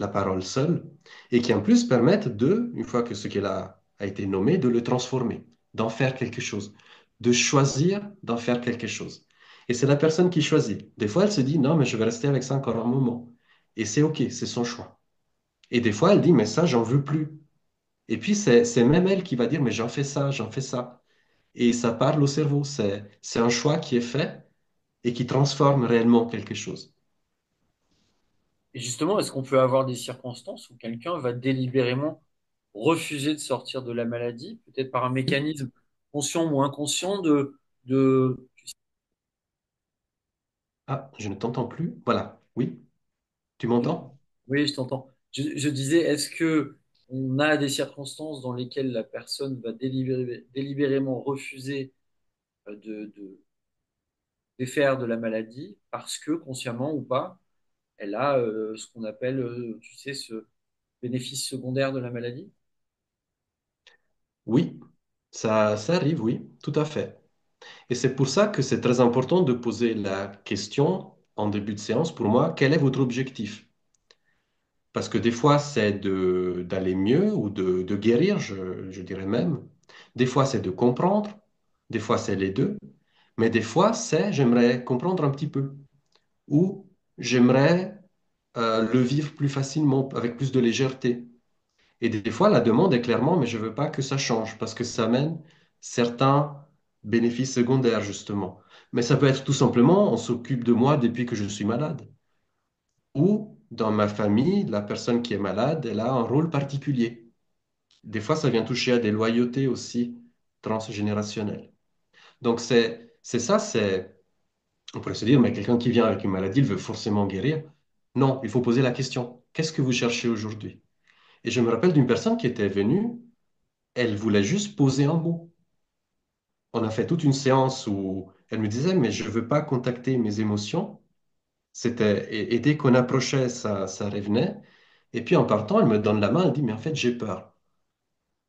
parole seule, et qui en plus permettent de, une fois que ce qui est là a été nommé, de le transformer, d'en faire quelque chose, de choisir d'en faire quelque chose. Et c'est la personne qui choisit. Des fois, elle se dit, non, mais je vais rester avec ça encore un moment. Et c'est OK, c'est son choix. Et des fois, elle dit, mais ça, j'en veux plus. Et puis, c'est même elle qui va dire, mais j'en fais ça, j'en fais ça. Et ça parle au cerveau. C'est un choix qui est fait et qui transforme réellement quelque chose. Et justement, est-ce qu'on peut avoir des circonstances où quelqu'un va délibérément refuser de sortir de la maladie, peut-être par un mécanisme conscient ou inconscient de... Ah, je ne t'entends plus. Voilà. Oui, tu je- m'entends? Oui, je t'entends. Je disais, est-ce que on a des circonstances dans lesquelles la personne va délibérément refuser de faire de la maladie parce que, consciemment ou pas, elle a ce qu'on appelle, tu sais, ce bénéfice secondaire de la maladie? Oui, ça arrive, oui, tout à fait. Et c'est pour ça que c'est très important de poser la question en début de séance, pour moi, quel est votre objectif? Parce que des fois, c'est d'aller mieux ou de guérir, je dirais même. Des fois, c'est de comprendre. Des fois, c'est les deux. Mais des fois, c'est j'aimerais comprendre un petit peu. Ou j'aimerais le vivre plus facilement, avec plus de légèreté. Et des fois, la demande est clairement, mais je veux pas que ça change parce que ça mène certains bénéfices secondaires, justement. Mais ça peut être tout simplement, on s'occupe de moi depuis que je suis malade. Ou dans ma famille, la personne qui est malade, elle a un rôle particulier. Des fois, ça vient toucher à des loyautés aussi transgénérationnelles. Donc, c'est ça, c'est, on pourrait se dire, mais quelqu'un qui vient avec une maladie, il veut forcément guérir. Non, il faut poser la question, qu'est-ce que vous cherchez aujourd'hui? Et je me rappelle d'une personne qui était venue, elle voulait juste poser un mot. On a fait toute une séance où elle me disait, mais je ne veux pas contacter mes émotions. Et dès qu'on approchait, ça revenait. Et puis en partant, elle me donne la main, elle dit, mais en fait, j'ai peur.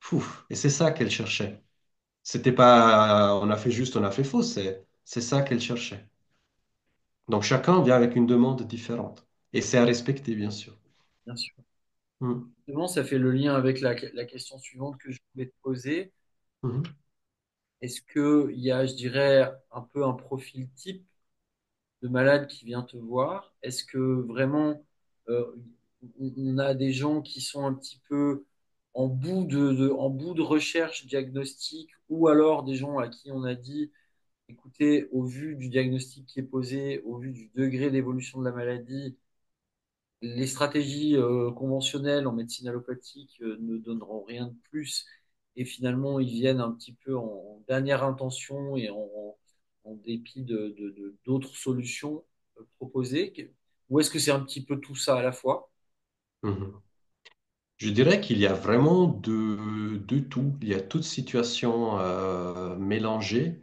Fouf. Et c'est ça qu'elle cherchait. C'était pas, on a fait juste, on a fait faux, c'est ça qu'elle cherchait. Donc chacun vient avec une demande différente. Et c'est à respecter, bien sûr. Bien sûr. Mhm. Justement, ça fait le lien avec la question suivante que je voulais te poser. Mhm. Est-ce qu'il y a, je dirais, un peu un profil type de malade qui vient te voir? Est-ce que vraiment euh, on a des gens qui sont un petit peu en bout de recherche diagnostique ou alors des gens à qui on a dit, écoutez, au vu du diagnostic qui est posé, au vu du degré d'évolution de la maladie, les stratégies conventionnelles en médecine allopathique ne donneront rien de plus et finalement ils viennent un petit peu en dernière intention et en dépit d'autres solutions proposées. Ou est-ce que c'est un petit peu tout ça à la fois? Mhm. Je dirais qu'il y a vraiment de tout. Il y a toute situation mélangée.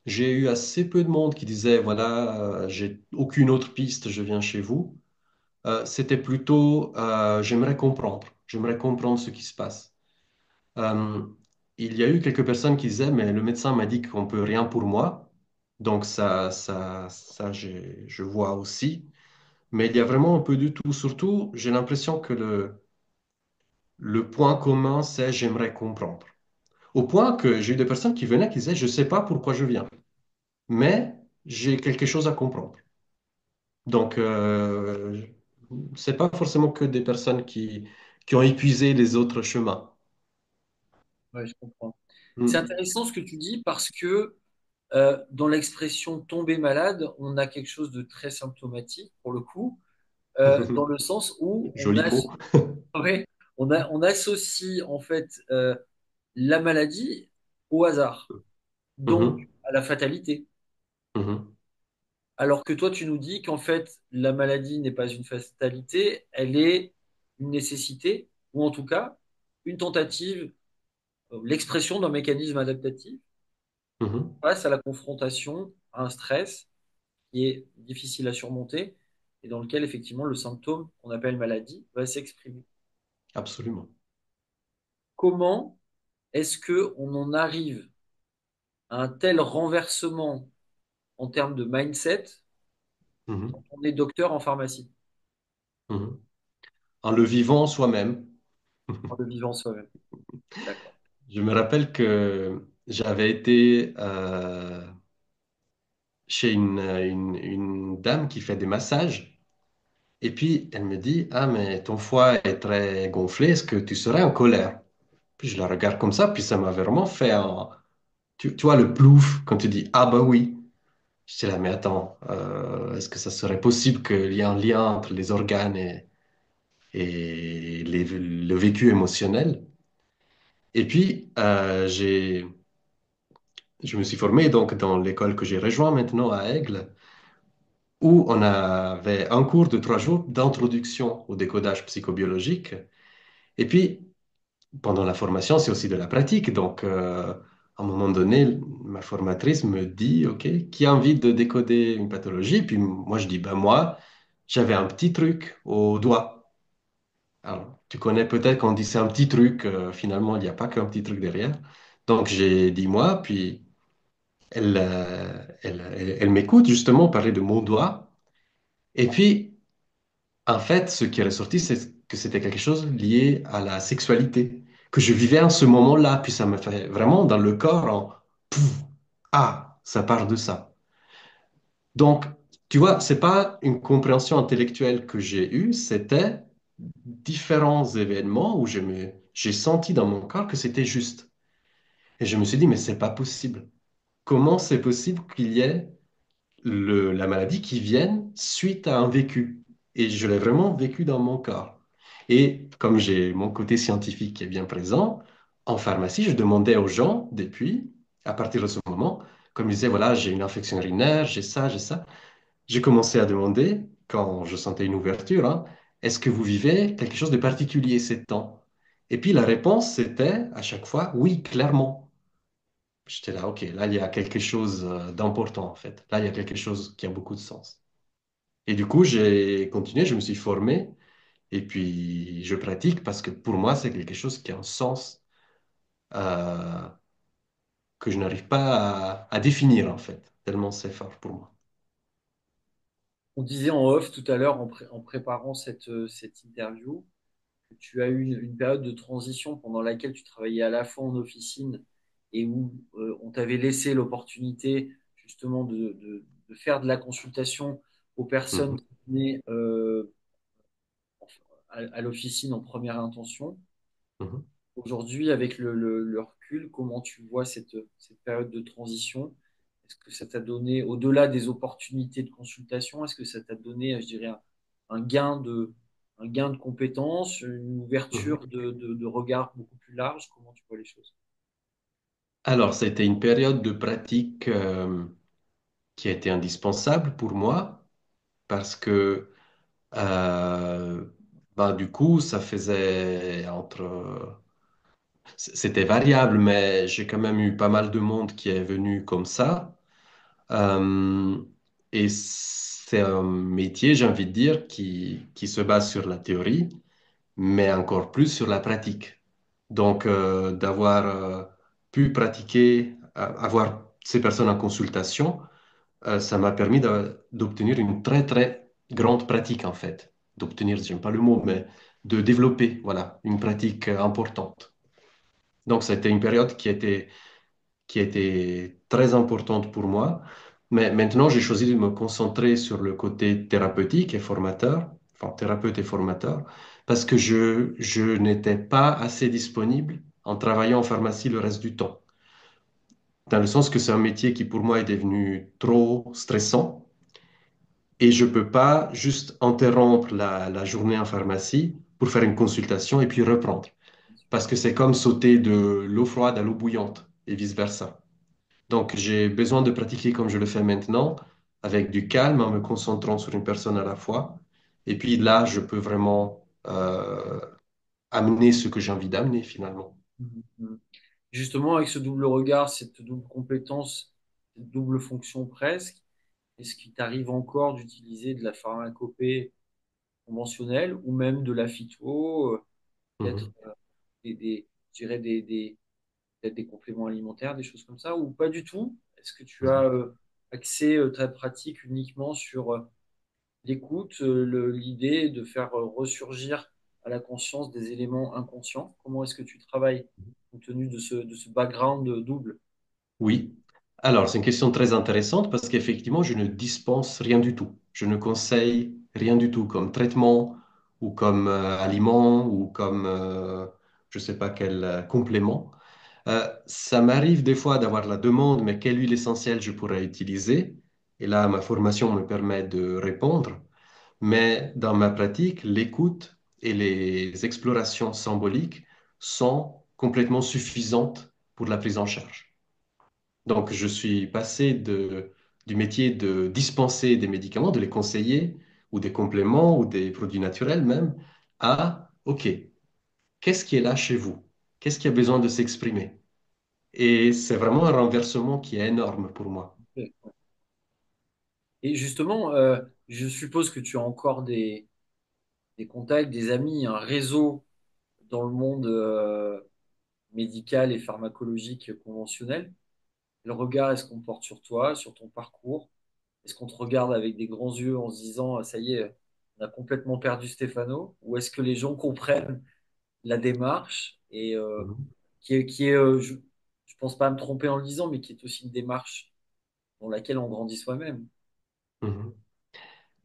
J'ai eu assez peu de monde qui disait, voilà, j'ai aucune autre piste, je viens chez vous. C'était plutôt, j'aimerais comprendre ce qui se passe. Euh, il y a eu quelques personnes qui disaient, mais le médecin m'a dit qu'on peut rien pour moi. Donc ça, je vois aussi. Mais il y a vraiment un peu de tout. Surtout, j'ai l'impression que le point commun, c'est j'aimerais comprendre. Au point que j'ai eu des personnes qui venaient qui disaient, je ne sais pas pourquoi je viens, mais j'ai quelque chose à comprendre. Donc, c'est pas forcément que des personnes qui ont épuisé les autres chemins. Ouais, je comprends. C'est Mm. intéressant ce que tu dis parce que dans l'expression tomber malade, on a quelque chose de très symptomatique pour le coup, dans le sens où Joli mot. ouais, on associe en fait la maladie au hasard, donc Mhm, à la fatalité. mhm, Alors que toi, tu nous dis qu'en fait, la maladie n'est pas une fatalité, elle est une nécessité, ou en tout cas, une tentative, l'expression d'un mécanisme adaptatif mhm. face à la confrontation à un stress qui est difficile à surmonter et dans lequel, effectivement, le symptôme qu'on appelle maladie va s'exprimer. Absolument. Comment est-ce que on en arrive à un tel renversement en termes de mindset quand Mhm, on est docteur en pharmacie, mhm. En le vivant soi-même. en le vivant soi-même? D'accord. Je me rappelle que j'avais été chez une dame qui fait des massages. Et puis, elle me dit, ah, mais ton foie est très gonflé, est-ce que tu serais en colère? Puis je la regarde comme ça, puis ça m'a vraiment fait un... Tu vois, le plouf, quand tu dis, ah bah oui. Je dis là, mais attends, est-ce que ça serait possible qu'il y ait un lien entre les organes et le vécu émotionnel? Et puis, je me suis formé donc dans l'école que j'ai rejoint maintenant à Aigle, où on avait un cours de 3 jours d'introduction au décodage psychobiologique. Et puis, pendant la formation, c'est aussi de la pratique. Donc, à un moment donné, ma formatrice me dit, OK, qui a envie de décoder une pathologie? Puis moi, je dis, ben moi, j'avais un petit truc au doigt. Alors, tu connais peut-être quand on dit c'est un petit truc, finalement, il n'y a pas qu'un petit truc derrière. Donc, j'ai dit moi, puis elle m'écoute justement parler de mon doigt. Et puis, en fait, ce qui est ressorti, c'est que c'était quelque chose lié à la sexualité, que je vivais en ce moment-là. Puis ça me fait vraiment dans le corps en pouf, ah, ça part de ça. Donc, tu vois, c'est pas une compréhension intellectuelle que j'ai eue, c'était différents événements où j'ai senti dans mon corps que c'était juste. Et je me suis dit, mais c'est pas possible. Comment c'est possible qu'il y ait la maladie qui vienne suite à un vécu? Et je l'ai vraiment vécu dans mon corps. Et comme j'ai mon côté scientifique qui est bien présent, en pharmacie, je demandais aux gens depuis, à partir de ce moment, comme ils disaient, voilà, j'ai une infection urinaire, j'ai ça, j'ai ça. J'ai commencé à demander, quand je sentais une ouverture, hein, est-ce que vous vivez quelque chose de particulier ces temps? Et puis la réponse, c'était à chaque fois, oui, clairement. J'étais là, OK, là, il y a quelque chose d'important, en fait. Là, il y a quelque chose qui a beaucoup de sens. Et du coup, j'ai continué, je me suis formé, et puis je pratique parce que pour moi, c'est quelque chose qui a un sens euh, que je n'arrive pas à définir, en fait, tellement c'est fort pour moi. On disait en off tout à l'heure en préparant cette interview que tu as eu une période de transition pendant laquelle tu travaillais à la fois en officine et où on t'avait laissé l'opportunité justement de faire de la consultation aux personnes Mhm, qui venaient à l'officine en première intention. mhm. Aujourd'hui, avec le recul, comment tu vois cette période de transition? Est-ce que ça t'a donné, au-delà des opportunités de consultation, est-ce que ça t'a donné, je dirais, un gain un gain de compétences, une Mhm. ouverture de regard beaucoup plus large? Comment tu vois les choses? Alors, c'était une période de pratique qui a été indispensable pour moi parce que euh, ben, du coup, ça faisait C'était variable, mais j'ai quand même eu pas mal de monde qui est venu comme ça. Euh, et c'est un métier, j'ai envie de dire, qui se base sur la théorie, mais encore plus sur la pratique. Donc, d'avoir pu pratiquer, avoir ces personnes en consultation, ça m'a permis d'obtenir une très, très grande pratique, en fait. D'obtenir, j'aime pas le mot, mais de développer, voilà, une pratique importante. Donc, c'était une période qui était très importante pour moi. Mais maintenant, j'ai choisi de me concentrer sur le côté thérapeutique et formateur, enfin, thérapeute et formateur, parce que je n'étais pas assez disponible en travaillant en pharmacie le reste du temps. Dans le sens que c'est un métier qui, pour moi, est devenu trop stressant. Et je ne peux pas juste interrompre la journée en pharmacie pour faire une consultation et puis reprendre. Parce que c'est comme sauter de l'eau froide à l'eau bouillante et vice-versa. Donc, j'ai besoin de pratiquer comme je le fais maintenant, avec du calme, en me concentrant sur une personne à la fois. Et puis là, je peux vraiment amener ce que j'ai envie d'amener finalement. Mhm. Justement, avec ce double regard, cette double compétence, cette double fonction presque, est-ce qu'il t'arrive encore d'utiliser de la pharmacopée conventionnelle ou même de la phyto, peut-être Mhm, je dirais peut-être des compléments alimentaires, des choses comme ça, ou pas du tout? Est-ce que tu as mhm. axé ta pratique uniquement sur l'écoute, l'idée de faire ressurgir à la conscience des éléments inconscients? Comment est-ce que tu travailles compte tenu de ce background double? Oui. Alors, c'est une question très intéressante parce qu'effectivement, je ne dispense rien du tout. Je ne conseille rien du tout comme traitement ou comme aliment ou comme je ne sais pas quel complément. Ça m'arrive des fois d'avoir la demande, mais quelle huile essentielle je pourrais utiliser? Et là, ma formation me permet de répondre. Mais dans ma pratique, l'écoute et les explorations symboliques sont complètement suffisantes pour la prise en charge. Donc, je suis passé du métier de dispenser des médicaments, de les conseiller, ou des compléments, ou des produits naturels même, à, OK, qu'est-ce qui est là chez vous? Qu'est-ce qui a besoin de s'exprimer? Et c'est vraiment un renversement qui est énorme pour moi. Et justement, je suppose que tu as encore des contacts, des amis, un réseau dans le monde médical et pharmacologique conventionnel. Le regard est-ce qu'on porte sur toi, sur ton parcours? Est-ce qu'on te regarde avec des grands yeux en se disant, ça y est, on a complètement perdu Stéphano? Ou est-ce que les gens comprennent la démarche et Mhm. je pense pas me tromper en le disant, mais qui est aussi une démarche dans laquelle on grandit soi-même. Mhm.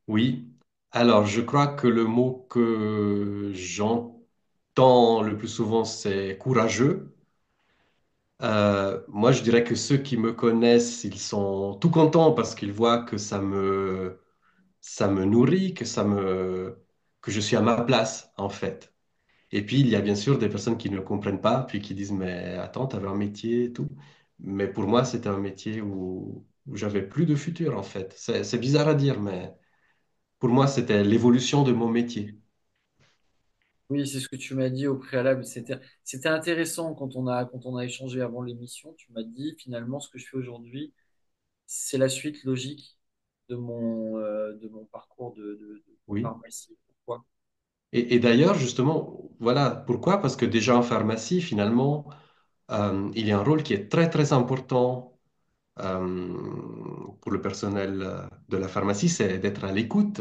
Oui. Alors, je crois que le mot que j'entends le plus souvent, c'est courageux. Moi, je dirais que ceux qui me connaissent, ils sont tout contents parce qu'ils voient que ça me nourrit, que je suis à ma place, en fait. Et puis, il y a bien sûr des personnes qui ne le comprennent pas, puis qui disent, mais attends, tu avais un métier et tout. Mais pour moi, c'était un métier où j'avais plus de futur, en fait. C'est bizarre à dire, mais pour moi, c'était l'évolution de mon métier. Oui, c'est ce que tu m'as dit au préalable. C'était intéressant quand on a échangé avant l'émission. Tu m'as dit finalement ce que je fais aujourd'hui, c'est la suite logique de mon parcours de Oui. pharmacie. Pourquoi? Et d'ailleurs, justement, voilà, pourquoi? Parce que déjà en pharmacie, finalement, il y a un rôle qui est très, très important pour le personnel de la pharmacie, c'est d'être à l'écoute.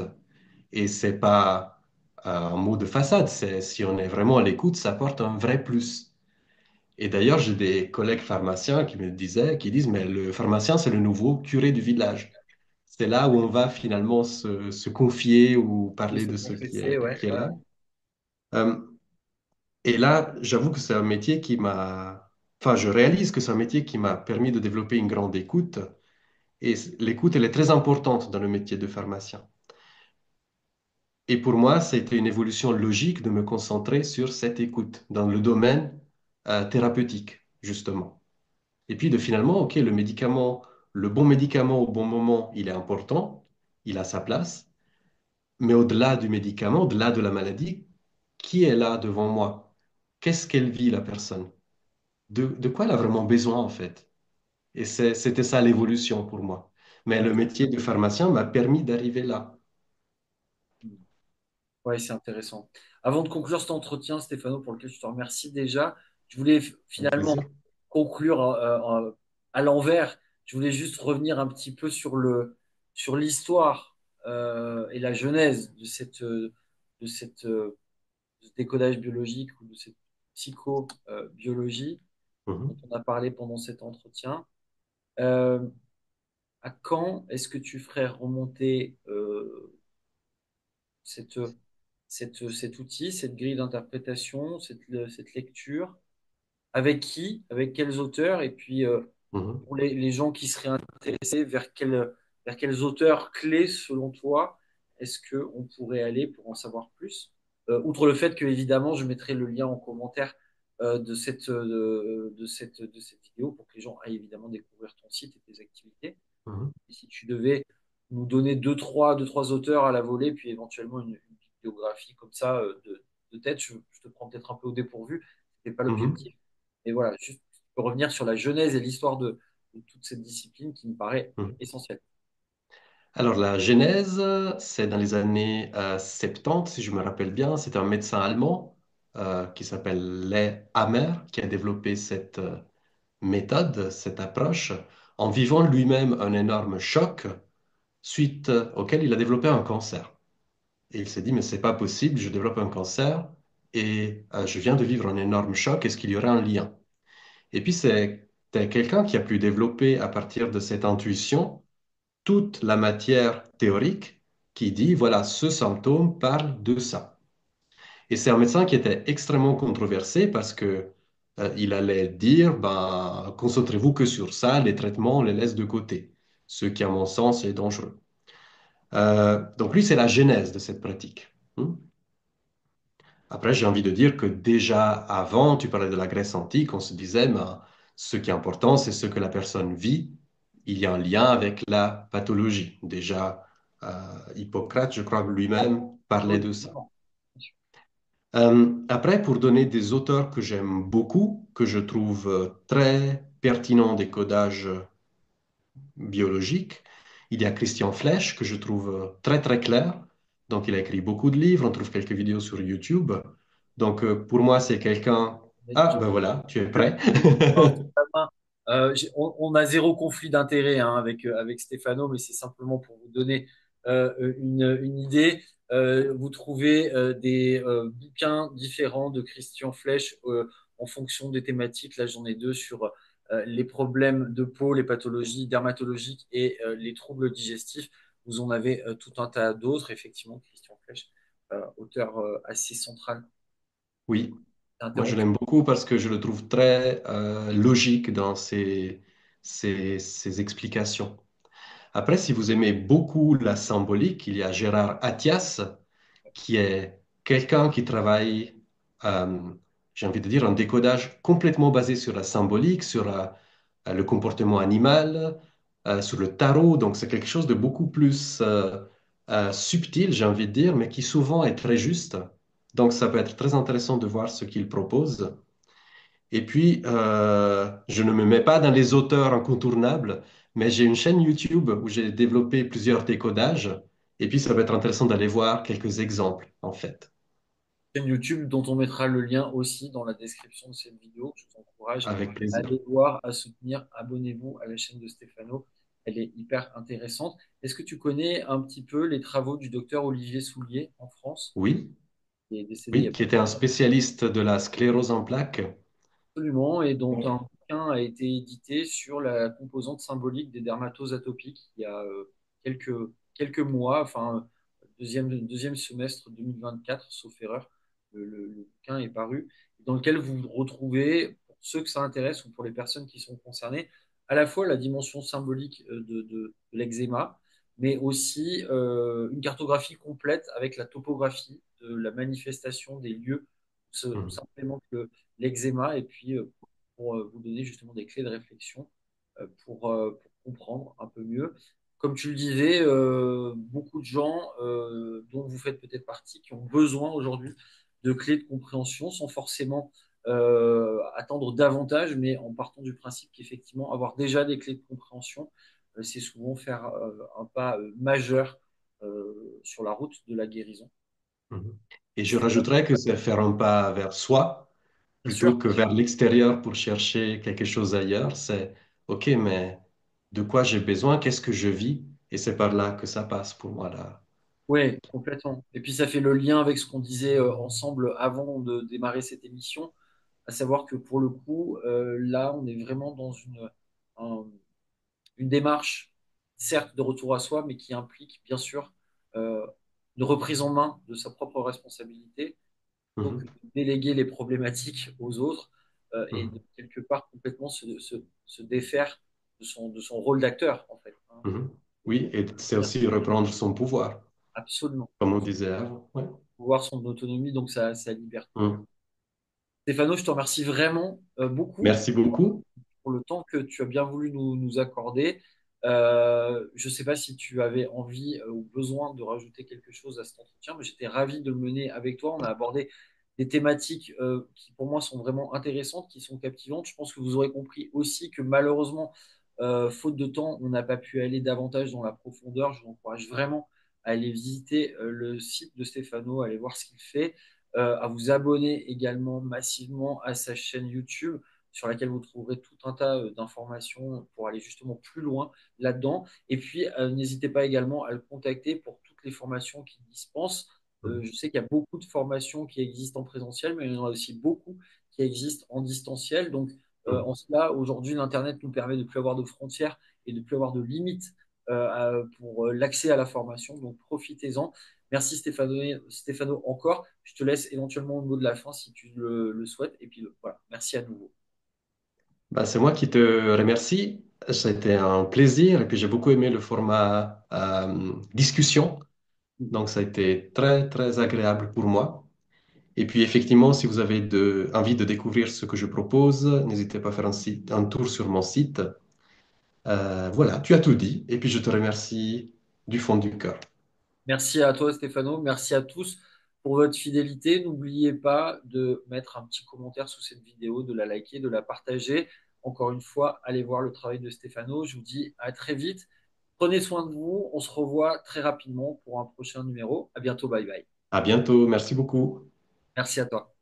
Et c'est pas un mot de façade, c'est si on est vraiment à l'écoute, ça apporte un vrai plus. Et d'ailleurs, j'ai des collègues pharmaciens qui me disaient, qui disent, mais le pharmacien, c'est le nouveau curé du village. C'est là où on va finalement se confier ou Oui, parler se de ce confesser, ouais, qui est ouais. là. Euh, et là, j'avoue que c'est un métier qui m'a... Enfin, je réalise que c'est un métier qui m'a permis de développer une grande écoute. Et l'écoute, elle est très importante dans le métier de pharmacien. Et pour moi, ça a été une évolution logique de me concentrer sur cette écoute dans le domaine thérapeutique, justement. Et puis de finalement, OK, le médicament, le bon médicament au bon moment, il est important, il a sa place, mais au-delà du médicament, au-delà de la maladie, qui est là devant moi? Qu'est-ce qu'elle vit, la personne? De quoi elle a vraiment besoin, en fait? Et c'était ça l'évolution pour moi. Mais le métier de pharmacien m'a permis d'arriver là. Ouais, c'est intéressant. Avant de conclure cet entretien, Stéphano, pour lequel je te remercie déjà, je voulais Avec finalement plaisir. conclure à l'envers. Je voulais juste revenir un petit peu sur l'histoire et la genèse de de ce décodage biologique ou de cette psychobiologie dont Mhm, on a parlé pendant cet entretien. Euh, à quand est-ce que tu ferais remonter cette, cet outil, cette grille d'interprétation, cette lecture? Avec qui? Avec quels auteurs? Et puis, mhm, pour les gens qui seraient intéressés, vers quels auteurs clés, selon toi, est-ce qu'on pourrait aller pour en savoir plus? Outre le fait que, évidemment, je mettrai le lien en commentaire de cette vidéo pour que les gens aillent évidemment découvrir ton site et tes activités. mhm, Et si tu devais nous donner deux, trois auteurs à la volée, puis éventuellement une bibliographie comme ça de tête, je te prends peut-être un peu au dépourvu. Ce n'était pas mhm, l'objectif. Et voilà, juste pour revenir sur la genèse et l'histoire de toute cette discipline qui me paraît mhm. essentielle. Alors, la genèse, c'est dans les années 70, si je me rappelle bien. C'est un médecin allemand qui s'appelle Lay Hammer qui a développé cette méthode, cette approche, en vivant lui-même un énorme choc suite auquel il a développé un cancer. Et il s'est dit, mais c'est pas possible, je développe un cancer et je viens de vivre un énorme choc, est-ce qu'il y aurait un lien? Et puis, c'est quelqu'un qui a pu développer à partir de cette intuition toute la matière théorique qui dit, voilà, ce symptôme parle de ça. Et c'est un médecin qui était extrêmement controversé parce que il allait dire, ben, concentrez-vous que sur ça, les traitements, on les laisse de côté, ce qui, à mon sens, est dangereux. Donc lui, c'est la genèse de cette pratique. Hmm. Après, j'ai envie de dire que déjà avant, tu parlais de la Grèce antique, on se disait, ben, ce qui est important, c'est ce que la personne vit. Il y a un lien avec la pathologie. Déjà, Hippocrate, je crois, lui-même parlait Oui, de ça. Après, pour donner des auteurs que j'aime beaucoup, que je trouve très pertinents décodages biologiques. Il y a Christian Flech, que je trouve très très clair. Donc, il a écrit beaucoup de livres, on trouve quelques vidéos sur YouTube. Donc, pour moi, c'est quelqu'un... Ah, ben voilà, tu es prêt. Non, Stéphane, on a zéro conflit d'intérêt hein, avec Stéphano, mais c'est simplement pour vous donner une idée. Vous trouvez des bouquins différents de Christian Flech en fonction des thématiques. Là, j'en ai deux sur les problèmes de peau, les pathologies dermatologiques et les troubles digestifs. Vous en avez tout un tas d'autres. Effectivement, Christian Flech, auteur assez central. Oui, moi je Interrompu. l'aime beaucoup parce que je le trouve très logique dans ses explications. Après, si vous aimez beaucoup la symbolique, il y a Gérard Attias, qui est quelqu'un qui travaille, euh, j'ai envie de dire, un décodage complètement basé sur la symbolique, sur le comportement animal, sur le tarot. Donc, c'est quelque chose de beaucoup plus subtil, j'ai envie de dire, mais qui souvent est très juste. Donc, ça peut être très intéressant de voir ce qu'il propose. Et puis, je ne me mets pas dans les auteurs incontournables, mais j'ai une chaîne YouTube où j'ai développé plusieurs décodages. Et puis, ça va être intéressant d'aller voir quelques exemples, en fait, Chaîne YouTube dont on mettra le lien aussi dans la description de cette vidéo. Je vous encourage avec à plaisir. aller voir, à soutenir. Abonnez-vous à la chaîne de Stéphano. Elle est hyper intéressante. Est-ce que tu connais un petit peu les travaux du docteur Olivier Soulier en France, Oui, qui est décédé il y oui, a qui était un spécialiste de la sclérose en plaques. absolument et dont un bouquin a été édité sur la composante symbolique des dermatoses atopiques il y a quelques mois, enfin deuxième semestre 2024, sauf erreur, le bouquin est paru, dans lequel vous retrouvez, pour ceux que ça intéresse ou pour les personnes qui sont concernées, à la fois la dimension symbolique de l'eczéma, mais aussi une cartographie complète avec la topographie de la manifestation des lieux, où Mhm. simplement que l'eczéma, et puis pour vous donner justement des clés de réflexion pour comprendre un peu mieux. Comme tu le disais, beaucoup de gens dont vous faites peut-être partie qui ont besoin aujourd'hui de clés de compréhension sans forcément attendre davantage, mais en partant du principe qu'effectivement, avoir déjà des clés de compréhension, c'est souvent faire un pas majeur sur la route de la guérison. Mhm. Et je Stéphane, rajouterais que c'est faire un pas vers soi bien plutôt sûr. que vers l'extérieur pour chercher quelque chose ailleurs. C'est OK, mais de quoi j'ai besoin? Qu'est-ce que je vis? Et c'est par là que ça passe pour moi là. Oui, complètement. Et puis ça fait le lien avec ce qu'on disait ensemble avant de démarrer cette émission, à savoir que pour le coup, là, on est vraiment dans un- une démarche, certes de retour à soi, mais qui implique bien sûr euh, une reprise en main de sa propre responsabilité, plutôt que Mhm. de déléguer les problématiques aux autres et de Mhm. quelque part complètement se défaire de son rôle d'acteur, en fait, hein. Mhm. Oui, et c'est aussi reprendre son pouvoir, Absolument. comme on disait avant. Ouais. Pouvoir son autonomie, donc sa liberté. Mhm. Stéphano, je te remercie vraiment beaucoup Merci beaucoup. pour le temps que tu as bien voulu nous accorder. Je ne sais pas si tu avais envie ou besoin de rajouter quelque chose à cet entretien, mais j'étais ravi de le mener avec toi. On a abordé des thématiques qui, pour moi, sont vraiment intéressantes, qui sont captivantes. Je pense que vous aurez compris aussi que malheureusement, faute de temps, on n'a pas pu aller davantage dans la profondeur. Je vous encourage vraiment à aller visiter le site de Stéphano, à aller voir ce qu'il fait, à vous abonner également massivement à sa chaîne YouTube sur laquelle vous trouverez tout un tas d'informations pour aller justement plus loin là-dedans. Et puis, n'hésitez pas également à le contacter pour toutes les formations qu'il dispense. Mhm. Je sais qu'il y a beaucoup de formations qui existent en présentiel, mais il y en a aussi beaucoup qui existent en distanciel. Donc, Mhm. en cela, aujourd'hui, l'Internet nous permet de ne plus avoir de frontières et de ne plus avoir de limites pour l'accès à la formation. Donc, profitez-en. Merci Stéphano encore. Je te laisse éventuellement au mot de la fin si tu le souhaites. Et puis voilà, merci à nouveau. Ben, c'est moi qui te remercie. C'était un plaisir et puis j'ai beaucoup aimé le format discussion. Donc ça a été très, très agréable pour moi. Et puis effectivement, si vous avez envie de découvrir ce que je propose, n'hésitez pas à faire un tour sur mon site. Voilà, tu as tout dit. Et puis je te remercie du fond du cœur. Merci à toi, Stéphano. Merci à tous pour votre fidélité. N'oubliez pas de mettre un petit commentaire sous cette vidéo, de la liker, de la partager. Encore une fois, allez voir le travail de Stéphano. Je vous dis à très vite. Prenez soin de vous. On se revoit très rapidement pour un prochain numéro. À bientôt. Bye bye. À bientôt. Merci beaucoup. Merci à toi.